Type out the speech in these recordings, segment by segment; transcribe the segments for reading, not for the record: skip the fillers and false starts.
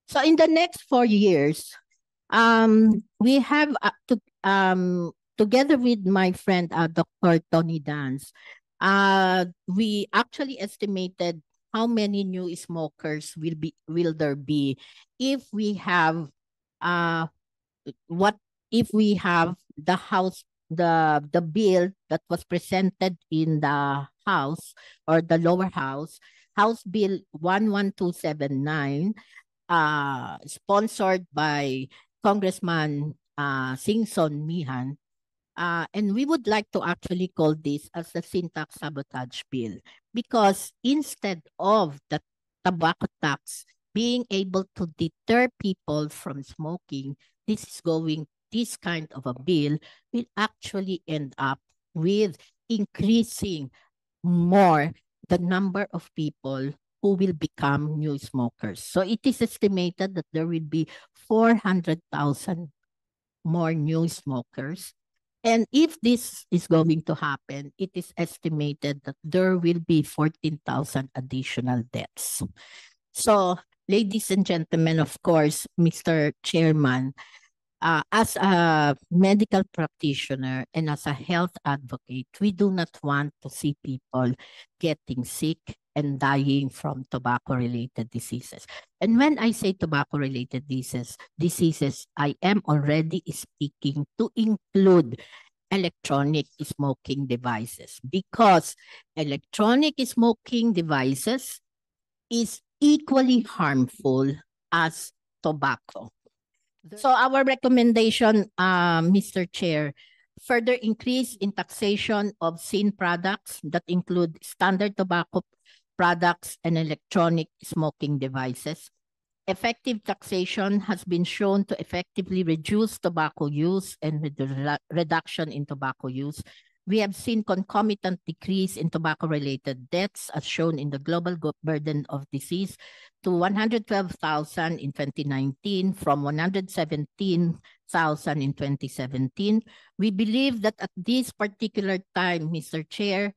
So in the next 4 years, we have together with my friend Dr. Tony Dance, we actually estimated how many new smokers will there be if we have uh what if we have the bill that was presented in the house or the lower house, House Bill 11279, sponsored by Congressman Singson Mihan. And we would like to actually call this as the sin tax sabotage bill, because instead of the tobacco tax being able to deter people from smoking, this kind of a bill will actually end up with increasing more the number of people who will become new smokers. So it is estimated that there will be 400,000 more new smokers. And if this is going to happen, it is estimated that there will be 14,000 additional deaths. So, ladies and gentlemen, of course, Mr. Chairman, as a medical practitioner and as a health advocate, we do not want to see people getting sick and dying from tobacco-related diseases. And when I say tobacco-related diseases, I am already speaking to include electronic smoking devices, because electronic smoking devices is equally harmful as tobacco. So our recommendation, Mr. Chair, further increase in taxation of sin products that include standard tobacco products and electronic smoking devices. Effective taxation has been shown to effectively reduce tobacco use, and with the reduction in tobacco use, we have seen concomitant decrease in tobacco-related deaths, as shown in the global burden of disease, to 112,000 in 2019 from 117,000 in 2017. We believe that at this particular time, Mr. Chair,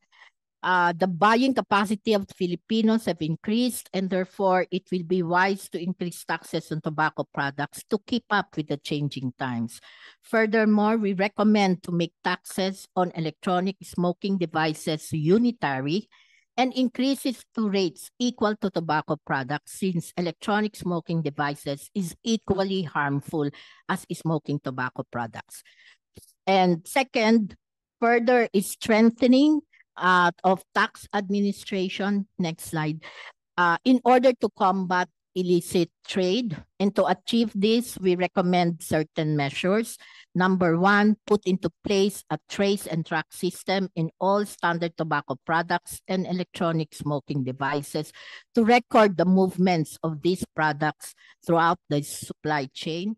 the buying capacity of Filipinos have increased, and therefore it will be wise to increase taxes on tobacco products to keep up with the changing times. Furthermore, we recommend to make taxes on electronic smoking devices unitary and increases to rates equal to tobacco products, since electronic smoking devices is equally harmful as smoking tobacco products. And second, further is strengthening of tax administration. Next slide. In order to combat illicit trade, and to achieve this, we recommend certain measures. Number one, put into place a trace and track system in all standard tobacco products and electronic smoking devices to record the movements of these products throughout the supply chain.